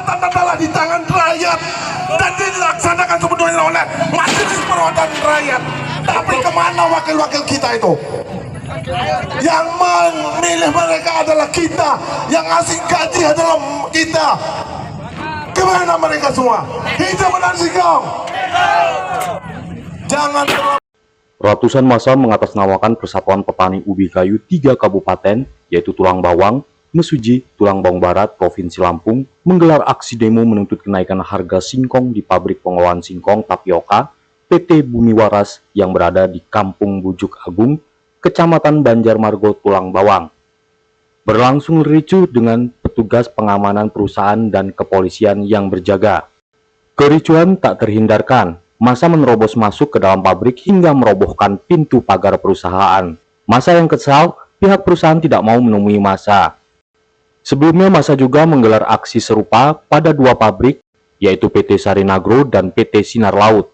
Kedaulatan adalah di tangan rakyat dan dilaksanakan sepenuhnya oleh Majelis Perwakilan Rakyat. Tapi kemana wakil-wakil kita itu? Yang memilih mereka adalah kita, yang ngasih gaji adalah kita. Kemana mereka semua? Hidup benar Singkong. Jangan terlalu. Ratusan massa mengatasnamakan Persatuan Petani Ubi Kayu 3 kabupaten, yaitu Tulang Bawang, Mesuji, Tulang Bawang Barat, Provinsi Lampung, menggelar aksi demo menuntut kenaikan harga singkong di pabrik pengolahan singkong tapioka PT Bumi Waras yang berada di Kampung Bujuk Agung, Kecamatan Banjarmargo, Tulang Bawang. Berlangsung ricuh dengan petugas pengamanan perusahaan dan kepolisian yang berjaga. Kericuhan tak terhindarkan. Massa menerobos masuk ke dalam pabrik hingga merobohkan pintu pagar perusahaan. Massa yang kesal, pihak perusahaan tidak mau menemui massa. Sebelumnya massa juga menggelar aksi serupa pada 2 pabrik, yaitu PT Sarinagro dan PT Sinar Laut.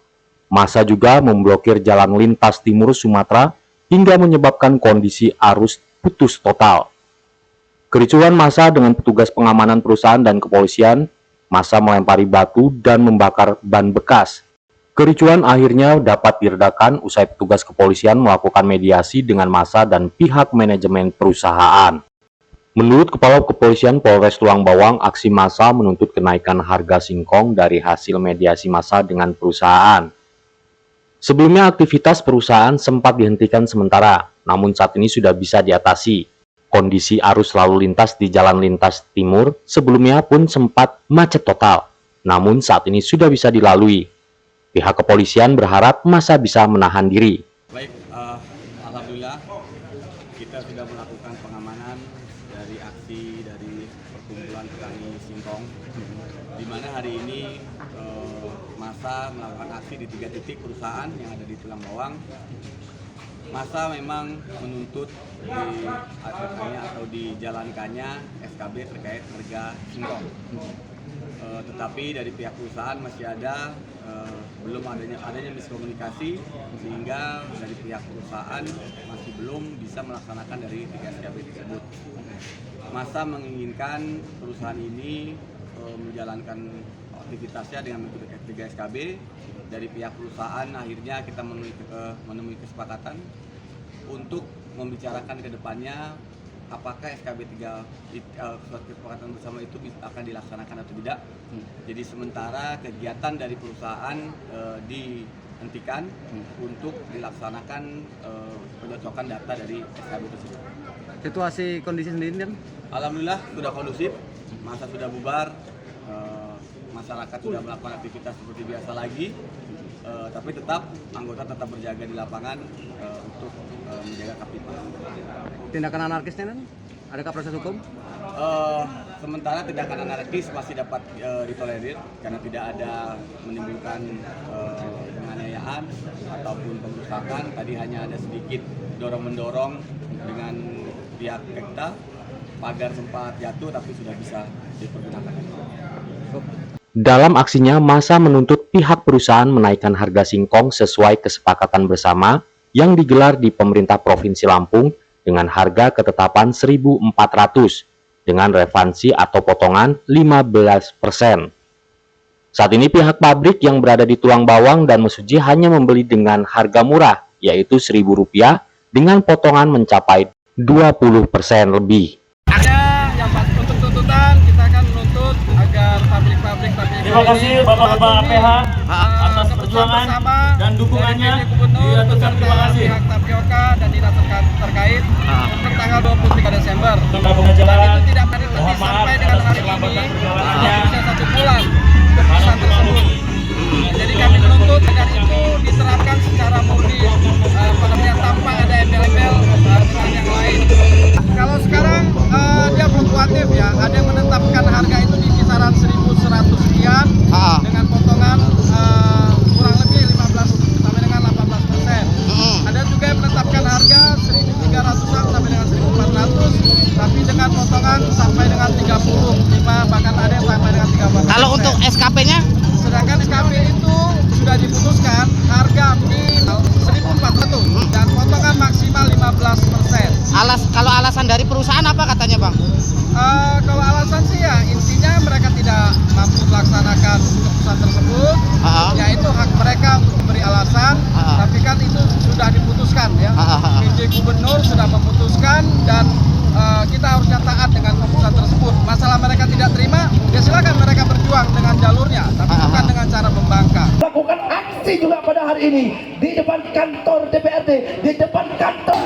Massa juga memblokir jalan lintas timur Sumatera hingga menyebabkan kondisi arus putus total. Kericuhan massa dengan petugas pengamanan perusahaan dan kepolisian, massa melempari batu dan membakar ban bekas. Kericuhan akhirnya dapat diredakan usai petugas kepolisian melakukan mediasi dengan massa dan pihak manajemen perusahaan. Menurut Kepala Kepolisian Polres Tulang Bawang, aksi massa menuntut kenaikan harga singkong dari hasil mediasi massa dengan perusahaan. Sebelumnya aktivitas perusahaan sempat dihentikan sementara, namun saat ini sudah bisa diatasi. Kondisi arus lalu lintas di jalan lintas timur sebelumnya pun sempat macet total, namun saat ini sudah bisa dilalui. Pihak kepolisian berharap massa bisa menahan diri. Baik, alhamdulillah kita sudah melakukan pengamanan dari aksi dari perkumpulan petani singkong, di mana hari ini massa melakukan aksi di 3 titik perusahaan yang ada di Tulang Bawang. Massa memang menuntut diadakannya atau dijalankannya SKB terkait harga singkong. Tetapi dari pihak perusahaan masih ada belum adanya miskomunikasi, sehingga dari pihak perusahaan masih belum bisa melaksanakan dari 3 SKB tersebut. Massa menginginkan perusahaan ini menjalankan aktivitasnya dengan metode 3 SKB. Dari pihak perusahaan akhirnya kita menemui kesepakatan untuk membicarakan ke depannya apakah SKB 3 kesepakatan bersama itu akan dilaksanakan atau tidak. Jadi sementara kegiatan dari perusahaan dihentikan untuk dilaksanakan pencocokan data dari SKB tersebut. Situasi kondisi sendiri kan? Alhamdulillah sudah kondusif, massa sudah bubar, masyarakat sudah melakukan aktivitas seperti biasa lagi, tapi tetap anggota tetap berjaga di lapangan untuk menjaga Kaptipas. Tindakan anarkisnya kan? Adakah proses hukum? Sementara tindakan anarkis masih dapat ditolerir karena tidak ada menimbulkan penganiayaan ataupun pengerusakan. Tadi hanya ada sedikit dorong-mendorong dengan pihak kita, pagar sempat jatuh tapi sudah bisa dipergunakan. Dalam aksinya, massa menuntut pihak perusahaan menaikkan harga singkong sesuai kesepakatan bersama yang digelar di pemerintah Provinsi Lampung dengan harga ketetapan 1.400 dengan revansi atau potongan 15%. Saat ini pihak pabrik yang berada di Tulang Bawang dan Mesuji hanya membeli dengan harga murah, yaitu Rp1.000 dengan potongan mencapai 20% lebih. Yang untuk tuntutan kita akan menuntut agar pabrik-pabrik Terima kasih Bapak-Bapak APH atas perjuangan dan dukungannya. Terima kasih. Pihak tapioka dan dinas terkait untuk tanggal 23 Desember. Untuk pengajaran, Itu tidak terjadi sampai dengan hari ini, bisa 1 bulan keputusan tersebut. Jadi kami menuntut agar itu diterapkan secara murni, tanpa ada embel-embel dengan yang lain. Kalau sekarang dia fluktuatif ya, ada yang menetapkan harga itu di kisaran 1.100 sekian dengan potongan kurang lebih 15 sampai dengan 18%. Ada juga yang menetapkan harga 1.300-an sampai dengan 1.400, tapi dengan potongan sampai dengan 35, bahkan ada yang sampai dengan 30%. Kalau untuk SKP-nya? Sedangkan SKP itu sudah diputuskan harga minimal 1.400 dan potongan maksimal 15%. Kalau alasan dari perusahaan apa katanya, Bang? Kalau alasan sih ya intinya mereka tidak mampu melaksanakan keputusan tersebut, yaitu hak mereka untuk memberi alasan, tapi kan itu sudah diputuskan ya. PJ Gubernur sudah memutuskan dan kita harusnya taat dengan keputusan tersebut. Masalah mereka tidak terima, ya silakan mereka berjuang dengan jalurnya, tapi bukan dengan cara membangkang. Lakukan aksi juga pada hari ini di depan kantor DPRD, di depan kantor